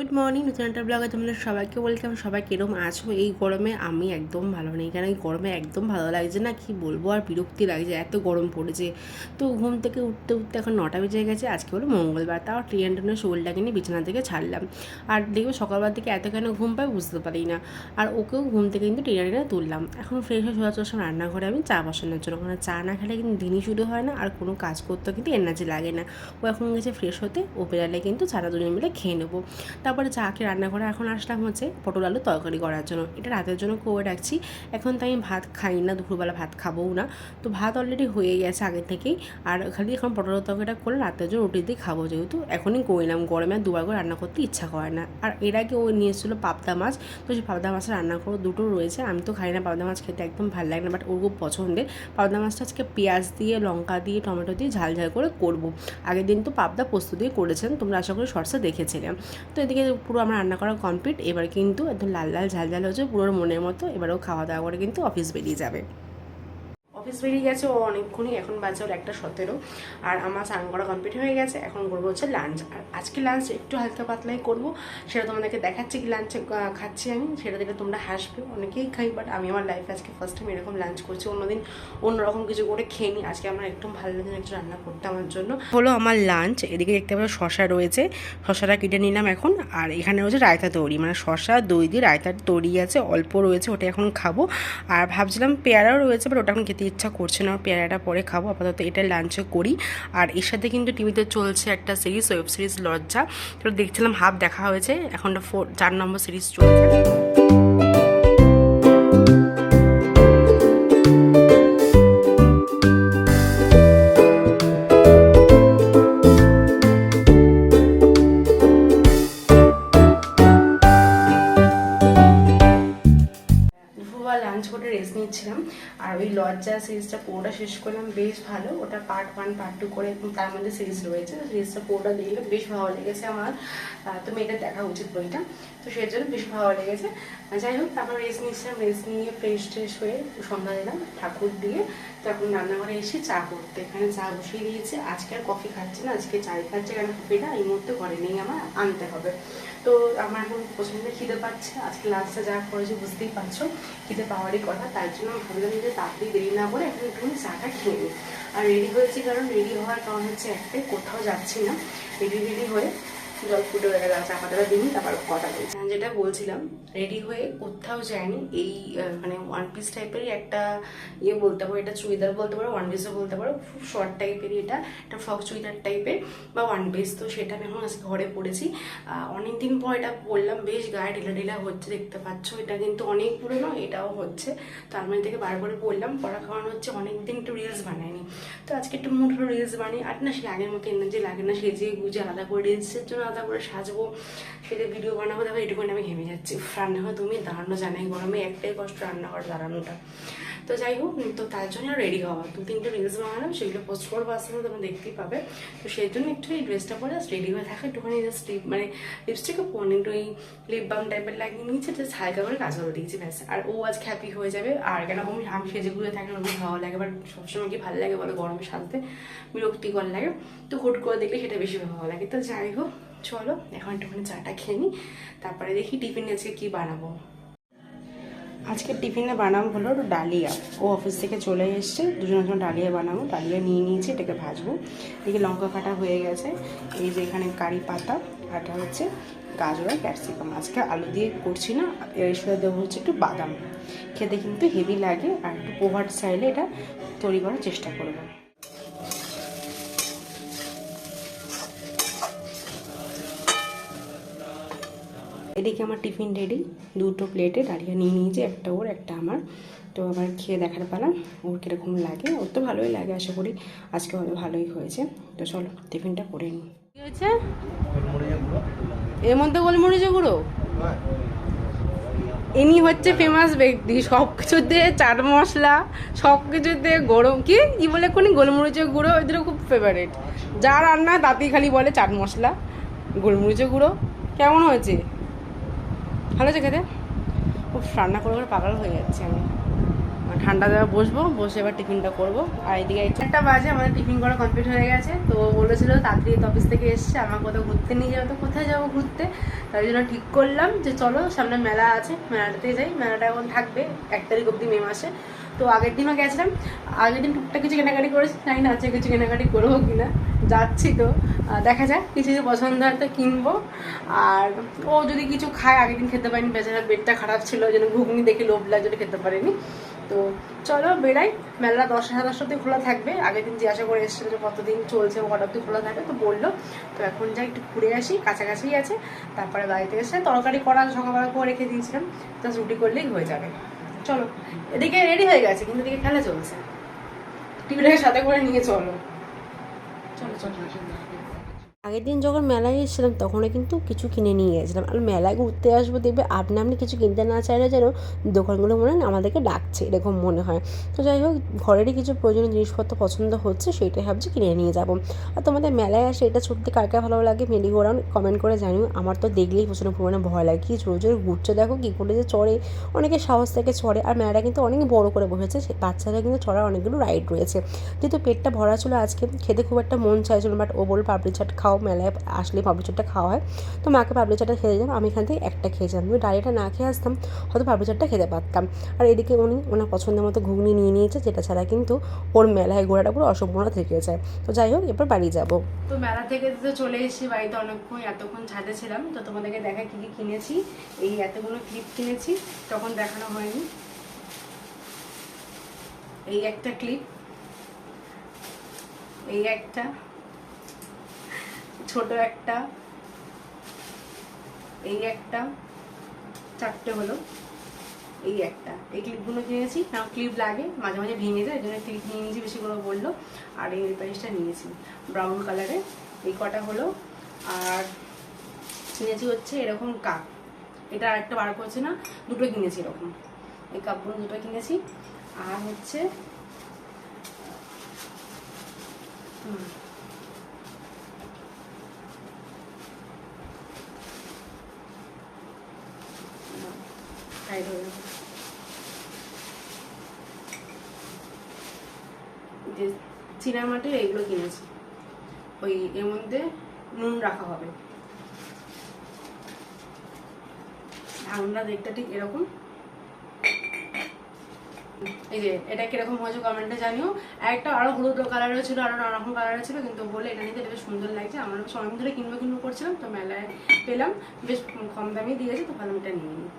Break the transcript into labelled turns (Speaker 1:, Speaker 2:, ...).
Speaker 1: Good morning নতুন একটা ব্লগে তোমাদের সবাইকে ওয়েলকাম। সবাই কিরম আছো এই গরমে? আমি একদম ভালো নেই, কারণ এই গরমে একদম ভালো লাগছে না, কি বলবো, আর বিরক্তি লাগছে, এত গরম পড়েছে। তো ঘুম থেকে উঠতে উঠতে এখন 9টা বেজে গেছে। আজকে হলো মঙ্গলবার, তাও ট্রিয়ান্টনের শরীরটাকে নিয়ে বিছানা থেকে ছাড়লাম। আর দেখবো সকালবেলা থেকে এত কেন ঘুম পাই বুঝতে পারি না। আর ওকেও ঘুম থেকে কিন্তু টেনে তুললাম। এখন ফ্রেশ হয়ে সোজা চললাম রান্নাঘরে আমি চা বসানোর জন্য, কারণ চা না খেলে কিন্তু দিনই শুরু হয় না, আর কোনো কাজ করতেও কিন্তু এনার্জি লাগে না। ও এখন গেছে ফ্রেশ হতে, ও বেরালে কিন্তু চাটা দুজন মিলে খেয়ে নেবো। তারপরে চাকে রান্না করে এখন আসলাম হচ্ছে পটল আলু তরকারি করার জন্য। এটা রাতের জন্য করে রাখছি। এখন তো আমি ভাত খাই না, দুপুরবেলা ভাত খাবোও না, তো ভাত অলরেডি হয়ে গেছে আগে থেকেই। আর খালি এখন পটল তরকারিটা করে রাতের জন্য রুটি দিয়ে খাবো, যেহেতু এখনই করলাম, গরমে আর দুবার করে রান্না করতে ইচ্ছা করে না। আর এর আগে ও নিয়ে এসেছিলো পাবদা মাছ, তো সেই পাবদা মাছের রান্না করো দুটো রয়েছে। আমি তো খাই না পাবদা মাছ, খেতে একদম ভালো লাগে না, বাট ওর খুব পছন্দের। পাবদা মাছটা আজকে পেঁয়াজ দিয়ে, লঙ্কা দিয়ে, টমেটো দিয়ে ঝাল ঝাল করে করবো। আগের দিন তো পাবদা পোস্ত দিয়ে করেছেন, তোমরা আশা করি শর্টসে দেখেছিলাম। তো এদিকে পুরো আমার রান্না করা কমপ্লিট। এবার কিন্তু একদম লাল লাল ঝাল ঝাল হচ্ছে পুরোর মনের মতো। এবারেও খাওয়া দাওয়া করে কিন্তু অফিস বেরিয়ে যাবে। অফিস বেরিয়ে গেছে ও অনেকক্ষণই, এখন বাজে ওর 1:17। আর আমার স্নান করা কমপ্লিট হয়ে গেছে। এখন করবো হচ্ছে লাঞ্চ। আর আজকে লাঞ্চ একটু হালকা পাতলাই করবো, সেটা তোমাদেরকে দেখাচ্ছি কি লাঞ্চে খাচ্ছি আমি। সেটা দেখে তোমরা হাসবে, অনেকেই খাই, বাট আমি আমার লাইফে আজকে ফার্স্ট টাইম এরকম লাঞ্চ করছি। অন্যদিন অন্যরকম কিছু করে খেয়ে নিই, আজকে আমার একদম ভালো লাগে একটু রান্না করতে আমার জন্য। হলো আমার লাঞ্চ। এদিকে দেখতে পাবো শশা রয়েছে, শশাটা কেটে নিলাম এখন। আর এখানে রয়েছে রায়তা তৈরি, মানে শশা দই দিয়ে রায়তার তৈরি আছে, অল্প রয়েছে, ওটা এখন খাবো। আর ভাবছিলাম পেয়ারাও রয়েছে, বাট ওটা এখন খেতে ইচ্ছা করছে না, পেয়ারাটা পরে খাবো। আপাতত এটা লাঞ্চে করি। আর এর সাথে কিন্তু টিভিতে চলছে একটা সিরিজ, ওয়েব সিরিজ লজ্জা, তো দেখছিলাম, হাফ দেখা হয়েছে, এখন 4 নম্বর সিরিজ চলছে। লাঞ্চ করে রেস্ট নিচ্ছিলাম। আর ওই লজ্জা সিরিজটা পুরোটা শেষ করলাম, বেশ ভালো। ওটা পার্ট 1 পার্ট 2 করে তার মধ্যে সিরিজ রয়েছে, সিরিজটা পুরোটা দেখলাম, বেশ ভালো লেগেছে আমার। তুমি এটা দেখা উচিত বইটা, তো সেই জন্য বেশ ভালো লেগেছে। যাই হোক, তারপর রেস্ট নিচ্ছিলাম, রেস্ট নিয়ে ফ্রেশ ট্রেশ হয়ে সন্ধ্যা দিলাম ঠাকুর দিয়ে। তো এখন রান্নাঘরে এসে চা করতে, এখানে চা বসিয়ে দিয়েছে। আজকে আর কফি খাচ্ছি না, আজকে চাই খাচ্ছে, কারণ কফিটা এই মুহূর্তে ঘরে নেই, আমার আনতে হবে। তো আমার এখন প্রচণ্ড খিদে পাচ্ছে, আজকে লাঞ্চটা যা করেছে বুঝতেই পারছো, খিদে পাওয়ারই কথা। তাই জন্য ভাবলাম যে তাড়াতাড়ি দেরি না করে এখন একটু চাটা খেয়ে নিই। আর রেডি হয়েছি, কারণ রেডি হওয়ার কারণ হচ্ছে একটাই, কোথাও যাচ্ছি না, রেডি হয়ে জল ফুটে হয়ে গেছে, চাপাটা দিনই তারপর কথা বলছি। যেটা বলছিলাম, রেডি হয়ে কোথাও যায়নি। এই মানে ওয়ান পিস টাইপেরই একটা বলতে পারো, এটা চুড়িদার বলতে পারো, ওয়ান পিসও বলতে পারো, খুব শর্ট টাইপেরই এটা, একটা ফ্রক চুড়িদার টাইপের বা ওয়ান পিস। তো সেটা আমি এখন আজকে ঘরে পরেছি। অনেকদিন পর এটা পরলাম, বেশ গায়ে ঢিলা ঢিলা হচ্ছে, দেখতে পাচ্ছ। এটা কিন্তু অনেক পুরোনো, এটাও হচ্ছে, তো আমি থেকে বার করে পরলাম। পড়া খাওয়ানো হচ্ছে, অনেকদিন একটু রিলস বানায়নি, তো আজকে একটু মুঠো রিলস বানিয়ে। আর না, সে আগের মতো এনার্জি লাগে না, সেজে গুজে আলাদা করে রিলসের জন্য আলাদা করে সাজবো, সেটা ভিডিও বানাবো, তারপর এটুকুনি আমি ঘেমে যাচ্ছি। রান্নাঘর তুমি দাঁড়ানো জানাই, গরমে একটাই কষ্ট, রান্নাঘর দাঁড়ানোটা। তো যাই হোক, তো তার জন্য রেডি হওয়া, 2-3টে রিলস বানালাম, সেগুলো পোস্ট করবো, আসতে তোমরা দেখতেই পাবে। তো সেই জন্য একটু এই ড্রেসটা পরে রেডি হয়ে থাকে, একটুখানি জাস্ট মানে লিপস্টিকও পরে একটু এই লিপ বাম টাইপের লাগিয়ে নিয়েছে, জাস্ট হালকা করে কাজ করে দিয়েছি, ব্যাস। আর ও আজকে হ্যাপি হয়ে যাবে। আর কেন আমি সেজে ঘুরে থাকলে ওর ভালো লাগে, বাট সবসময় কি ভালো লাগে বলো, গরমে সাজতে বিরক্তিকর লাগে, তো হুট করে দেখলে সেটা বেশি ভালো লাগে। তো যাই হোক, চলো এখন একটুখানি চাটা খেয়ে নিই, তারপরে দেখি টিফিনে আজকে কী বানাবো। আজকে টিফিনে বানাবো হলো ডালিয়া। ও অফিস থেকে চলে এসছে, দুজনের জন্য ডালিয়া বানাবো। ডালিয়া নিয়ে নিয়েছি, এটাকে ভাজবো। এদিকে লঙ্কা কাটা হয়ে গেছে, এই যে এখানে কারি পাতা, আটা হচ্ছে গাজর আর ক্যাপসিকাম। আজকে আলু দিয়ে করছি না, এর সাথে দেবো হচ্ছে একটু বাদাম। খেতে কিন্তু হেভি লাগে, আর একটু পোহার স্টাইলে এটা তৈরি করার চেষ্টা করবো। এদিকে আমার টিফিন রেডি, 2টো প্লেটে ডালিয়া নিয়ে নিয়েছি, একটা ওর একটা আমার। তো আবার খেয়ে দেখার পালা ওর কীরকম লাগে। ওর তো ভালোই লাগে, আশা করি আজকে হয়তো ভালোই হয়েছে। তো চলো টিফিনটা করে নিই। কী হয়েছে এর মধ্যে? গোলমরিচের গুঁড়ো। ইনি হচ্ছে ফেমাস ব্যক্তি, সব কিছুতে চাট মশলা, সব কিছুতে গরম কি বলে কোনি গোলমরিচের গুঁড়ো, ওইদেরও খুব ফেভারিট। যা রান্না তাতেই খালি বলে চাট মশলা, গোলমরিচের গুঁড়ো। কেমন হয়েছে? ভালো হয়েছে খেতে? খুব রান্না করে করে পাগল হয়ে যাচ্ছে আমি। ঠান্ডা দেওয়া বসবো, বসে এবার টিফিনটা করবো। আর এদিকে 1টা বাজে, আমাদের টিফিন করা কমপ্লিট হয়ে গেছে। তো বলেছিল তাড়াতাড়ি তো অফিস থেকে এসছে, আমার কোথাও ঘুরতে নিয়ে যাবো। তো কোথায় যাবো ঘুরতে, তাই জন্য ঠিক করলাম যে চলো সামনে মেলা আছে, মেলাটাতে যাই। মেলাটা এখন থাকবে 1 তারিখ অব্দি, মে মাসে। তো আগের দিনও গেছিলাম, আগের দিন টুকটাক কিছু কেনাকাটি করেছি, জানি না আজকে কিছু কেনাকাটি করবো কিনা, যাচ্ছি তো দেখা যাক। কিছু যদি পছন্দ হয় তো কিনবো। আর ও যদি কিছু খায়, আগের দিন খেতে পারিনি, বেচারা পেটটা খারাপ ছিল, ওই জন্য ঘুগনি দেখে লোভ লাগছে, খেতে পারিনি। তো চলো বেড়াই। মেলা 10 সাড়ে 10 অব্দি খোলা থাকবে। আগের দিন জিজ্ঞাসা করে এসেছিল যে কতদিন চলছে, কটা অব্দি খোলা থাকে, তো বললো। তো এখন যাই একটু ঘুরে আসি, কাছাকাছি আছে। তারপরে বাড়িতে এসে তরকারি করা সকালবেলা করে রেখে দিয়েছিলাম, জাস্ট রুটি করলেই হয়ে যাবে। চলো, এদিকে রেডি হয়ে গেছে, কিন্তু এদিকে খেলা চলছে। টিভিটাকে সাথে করে নিয়ে চলো, চলো চলো।
Speaker 2: আগের দিন যখন মেলায় এসেছিলাম তখনও কিন্তু কিছু কিনে নিয়ে গেছিলাম। আর মেলায় ঘুরতে আসবো, দেখবে আপনি কিছু কিনতে না চাইলে যেন দোকানগুলো মনে হয় আমাদেরকে ডাকছে, এরকম মনে হয়। তো যাই হোক, ঘরেরই কিছু প্রয়োজনীয় জিনিসপত্র পছন্দ হচ্ছে, সেইটাই ভাবছি কিনে নিয়ে যাবো। আর তোমাদের মেলায় আসে এটা সত্যি কার কার ভালো লাগে মেরি গো রাউন্ড কমেন্ট করে জানিও। আমার তো দেখলেই প্রচণ্ড পরিমাণে ভয় লাগে, কি জোরে জোরে ঘুরছে দেখো, কী করে যে চড়ে, অনেকে সাহস থেকে চড়ে। আর মেলাটা কিন্তু অনেক বড় করে বসেছে, বাচ্চারা কিন্তু চড়ার অনেকগুলো রাইড রয়েছে। যেহেতু পেটটা ভরা ছিল আজকে, খেতে খুব একটা মন চাইছিল, বাট ও বলল পাপড়ি চাট খাও, মেলায় আসলে পাপড়ি চাটটা খাওয়া হয়। তো মাকে পাপড়ি চাটটা খেতে দিলাম, আমি এখান থেকে একটা খেয়েছিলাম। যদি ডালিটা না খেয়ে আসতাম হয়তো পাপড়ি চাটটা খেতে পারতাম। আর এদিকে উনি ওনার পছন্দের মতো ঘুগনি নিয়ে নিয়েছে, যেটা ছাড়া কিন্তু ওর মেলায় ঘোরাটা পুরো অসম্পূর্ণ থেকে যায়। তো যাই হোক, এরপর বাড়ি যাবো।
Speaker 1: তো মেলা থেকে তো চলে এসেছি বাড়িতে, অনেকক্ষণ এতক্ষণ ছাদে ছিলাম। তো তোমাদেরকে দেখা কি কি কিনেছি। এই এতগুলো ক্লিপ কিনেছি, তখন দেখানো হয়নি। এই একটা ক্লিপ, এই একটা ছোট একটা, এই একটা, 4টে হলো। এই একটা, এই ক্লিপগুলো কিনেছি, কারণ ক্লিপ লাগে, মাঝে মাঝে ভেঙে যায়, এই জন্য ক্লিপ নিয়ে নিয়েছি, বেশি করে বললো। আর এই নেলপালিশটা নিয়েছি ব্রাউন কালারে, এই কটা হলো। আর কিনেছি হচ্ছে এরকম কাপ, এটা আরেকটা বার করছে না, দুটো কিনেছি এরকম, এই কাপগুলো দুটো কিনেছি। আর হচ্ছে যে চীনামাটির এইগুলো কিনেছি, ওই এর মধ্যে নুন রাখা হবে। ঢাকনা দেখতে ঠিক এরকম। এই যে এটা কিরকম হয়েছে কমেন্টে জানিও। একটা আরো হলুদ কালারের ছিল, আরো নানা রকম কালারের ছিল, কিন্তু বলে এটা নিতে বেশ সুন্দর লাগছে। আমার অনেক ধরে কিনবো করছিলাম, তো মেলায় পেলাম, বেশ কম দামে দিয়েছে, তো ভালো, এটা নিয়ে নিই।